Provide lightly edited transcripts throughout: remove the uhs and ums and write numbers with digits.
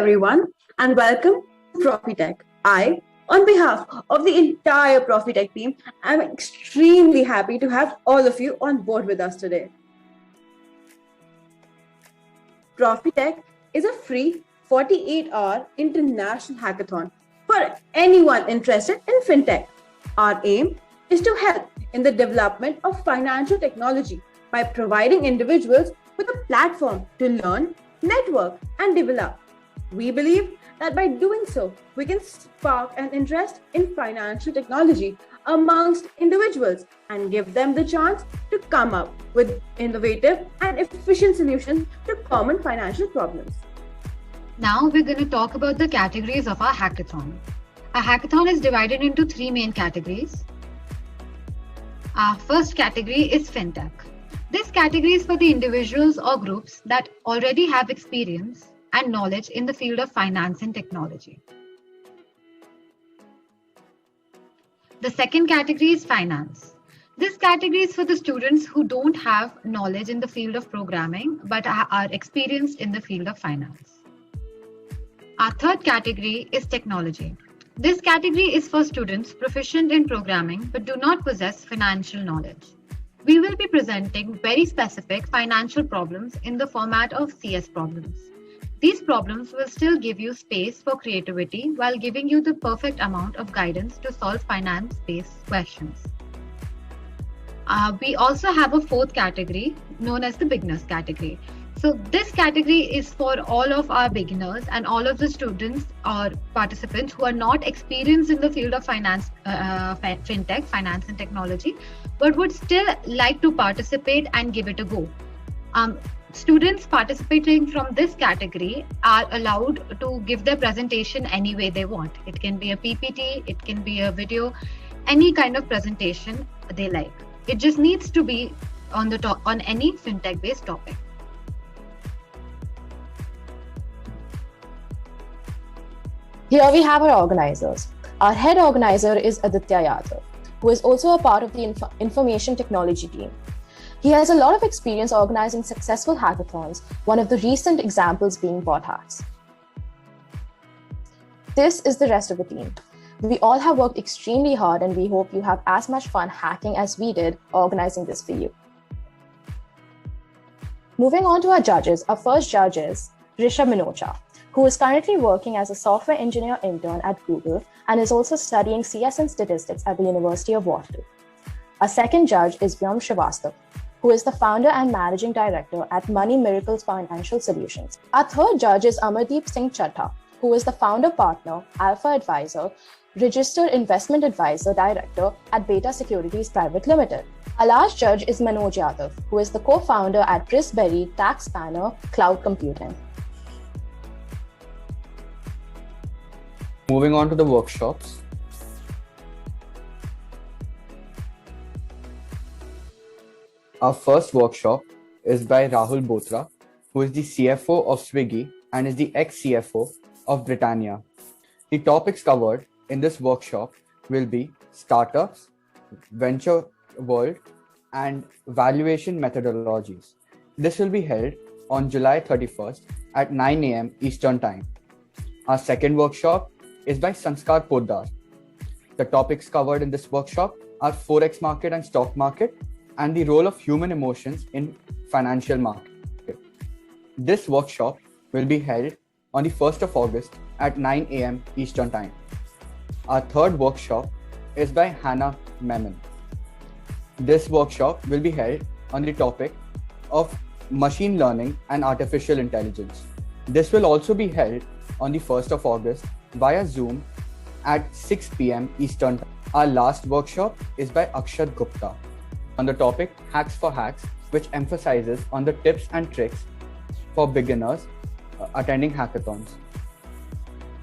everyone, and welcome to Profitech. On behalf of the entire Profitech team, am extremely happy to have all of you on board with us today. Profitech is a free 48-hour international hackathon for anyone interested in fintech. Our aim is to help in the development of financial technology by providing individuals with a platform to learn, network, and develop. We believe that by doing so, we can spark an interest in financial technology amongst individuals and give them the chance to come up with innovative and efficient solutions to common financial problems. Now we're going to talk about the categories of our hackathon. Our hackathon is divided into three main categories. Our first category is FinTech. This category is for the individuals or groups that already have experience and knowledge in the field of finance and technology. The second category is Finance. This category is for the students who don't have knowledge in the field of programming but are experienced in the field of finance. Our third category is Technology. This category is for students proficient in programming but do not possess financial knowledge. We will be presenting very specific financial problems in the format of CS problems. These problems will still give you space for creativity while giving you the perfect amount of guidance to solve finance-based questions. We also have a fourth category known as the Beginners category. So this category is for all of our beginners and all of the students or participants who are not experienced in the field of finance, fintech, finance and technology, but would still like to participate and give it a go. Students participating from this category are allowed to give their presentation any way they want. It can be a PPT, it can be a video, any kind of presentation they like. It just needs to be on any fintech-based topic. Here we have our organizers. Our head organizer is Aditya Yadav, who is also a part of the information technology team. He has a lot of experience organizing successful hackathons, one of the recent examples being BotHacks. This is the rest of the team. We all have worked extremely hard and we hope you have as much fun hacking as we did organizing this for you. Moving on to our judges, our first judge is Rishabh Minocha, who is currently working as a software engineer intern at Google and is also studying CS and statistics at the University of Waterloo. Our second judge is Vyam Srivastava, who is the founder and managing director at Money Miracles Financial Solutions. Our third judge is Amardeep Singh Chadha, who is the founder partner, Alpha Advisor, registered investment advisor director at Beta Securities Private Limited. Our last judge is Manoj Yadav, who is the co-founder at Prisberry Tax Spanner Cloud Computing. Moving on to the workshops. Our first workshop is by Rahul Bothra, who is the CFO of Swiggy and is the ex-CFO of Britannia. The topics covered in this workshop will be startups, venture world, and valuation methodologies. This will be held on July 31st at 9 a.m. Eastern Time. Our second workshop is by Sanskar Poddar. The topics covered in this workshop are Forex market and stock market, and the role of human emotions in financial market. This workshop will be held on the 1st of August at 9 a.m. Eastern Time. Our third workshop is by Hannah Memon. This workshop will be held on the topic of machine learning and artificial intelligence. This will also be held on the 1st of August via Zoom at 6 p.m. Eastern Time. Our last workshop is by Akshat Gupta on the topic Hacks for Hacks, which emphasizes on the tips and tricks for beginners attending hackathons.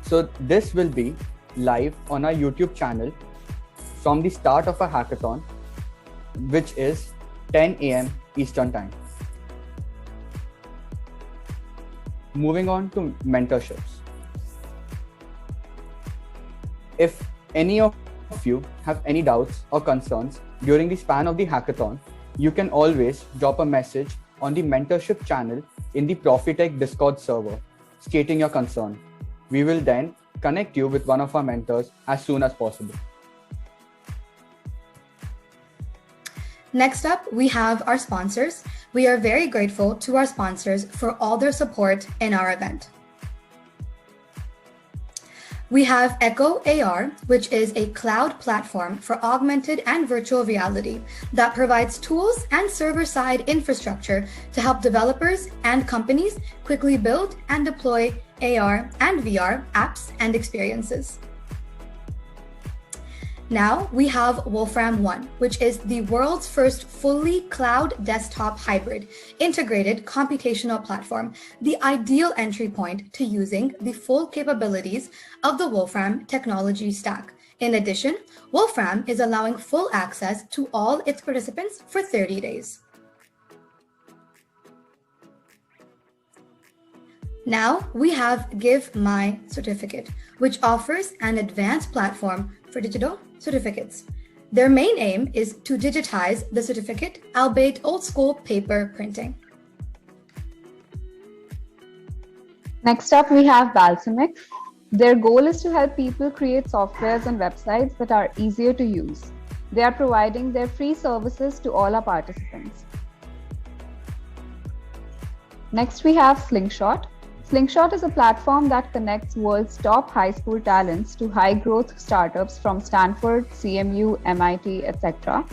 So this will be live on our YouTube channel from the start of a hackathon, which is 10 a.m. Eastern Time. Moving on to mentorships. If any of you have any doubts or concerns during the span of the hackathon, you can always drop a message on the mentorship channel in the Profitech Discord server stating your concern. We will then connect you with one of our mentors as soon as possible. Next up, we have our sponsors. We are very grateful to our sponsors for all their support in our event. We have Echo AR, which is a cloud platform for augmented and virtual reality that provides tools and server-side infrastructure to help developers and companies quickly build and deploy AR and VR apps and experiences. Now we have Wolfram One, which is the world's first fully cloud desktop hybrid integrated computational platform, the ideal entry point to using the full capabilities of the Wolfram technology stack. In addition, Wolfram is allowing full access to all its participants for 30 days. Now we have Give My Certificate, which offers an advanced platform for digital certificates. Their main aim is to digitize the certificate, albeit old school paper printing. Next up, we have Balsamic. Their goal is to help people create softwares and websites that are easier to use. They are providing their free services to all our participants. Next, we have Slingshot. Slingshot is a platform that connects world's top high school talents to high-growth startups from Stanford, CMU, MIT, etc.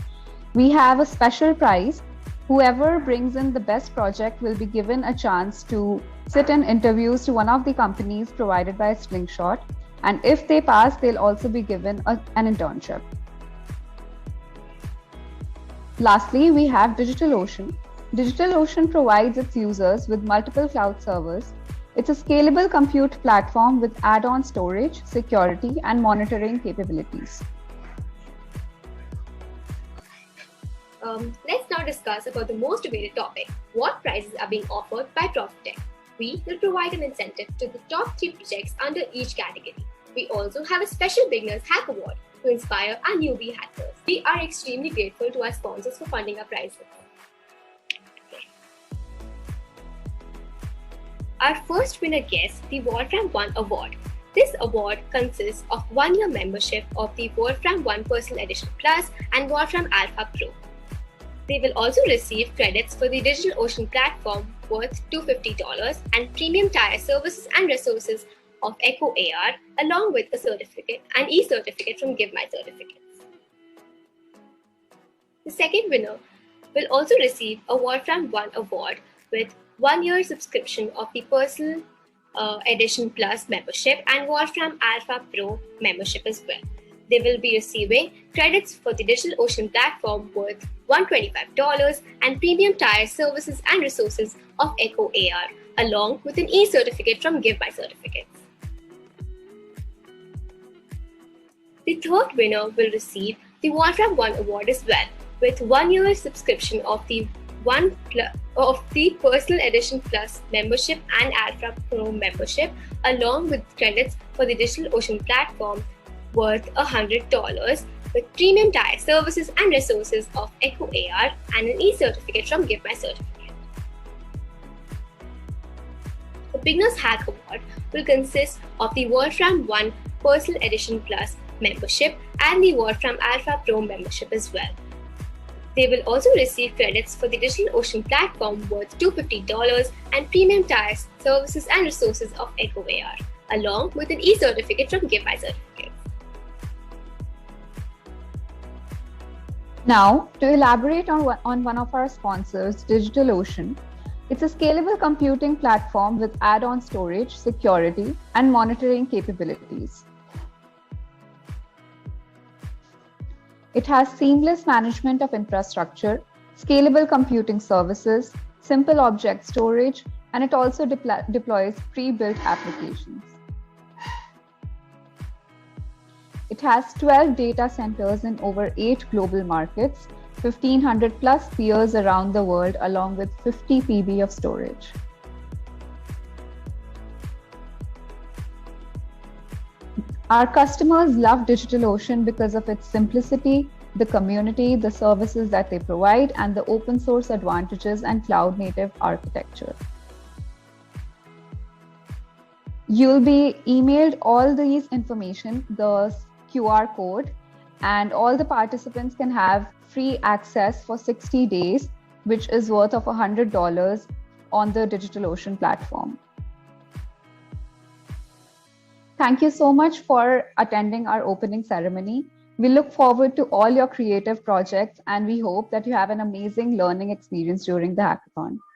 We have a special prize. Whoever brings in the best project will be given a chance to sit in interviews to one of the companies provided by Slingshot. And if they pass, they'll also be given an internship. Lastly, we have DigitalOcean. DigitalOcean provides its users with multiple cloud servers. It's a scalable compute platform with add-on storage, security, and monitoring capabilities. Let's now discuss about the most debated topic: what prizes are being offered by Profitect. We will provide an incentive to the top 3 projects under each category. We also have a special Beginners Hack Award to inspire our newbie hackers. We are extremely grateful to our sponsors for funding our prizes. Our first winner gets the Wolfram One Award. This award consists of 1-year membership of the Wolfram One Personal Edition Plus and Wolfram Alpha Pro. They will also receive credits for the DigitalOcean platform worth $250 and premium tier services and resources of Echo AR, along with a certificate, an e-certificate from Give My Certificates. The second winner will also receive a Wolfram One Award with 1-year subscription of the Personal Edition Plus membership and Wolfram Alpha Pro membership as well. They will be receiving credits for the DigitalOcean platform worth $125 and premium tier services and resources of Echo AR, along with an e-certificate from Give My Certificates. The third winner will receive the Wolfram One Award as well, with 1-year subscription of the Personal Edition Plus membership and Alpha Pro membership, along with credits for the DigitalOcean platform worth $100, with premium tier services and resources of Echo AR and an e-certificate from Give My Certificate. The Beginners Hack Award will consist of the Wolfram One Personal Edition Plus membership and the Wolfram Alpha Pro membership as well. They will also receive credits for the DigitalOcean platform worth $250 and premium tier services and resources of Echo AR, along with an e-certificate from Give My Certificates. Now, to elaborate on one of our sponsors, DigitalOcean, it's a scalable computing platform with add-on storage, security, and monitoring capabilities. It has seamless management of infrastructure, scalable computing services, simple object storage, and it also deploys pre-built applications. It has 12 data centers in over 8 global markets, 1,500 plus peers around the world, along with 50 PB of storage. Our customers love DigitalOcean because of its simplicity, the community, the services that they provide, and the open source advantages and cloud native architecture. You'll be emailed all these information, the QR code, and all the participants can have free access for 60 days, which is worth of $100 on the DigitalOcean platform. Thank you so much for attending our opening ceremony. We look forward to all your creative projects, and we hope that you have an amazing learning experience during the hackathon.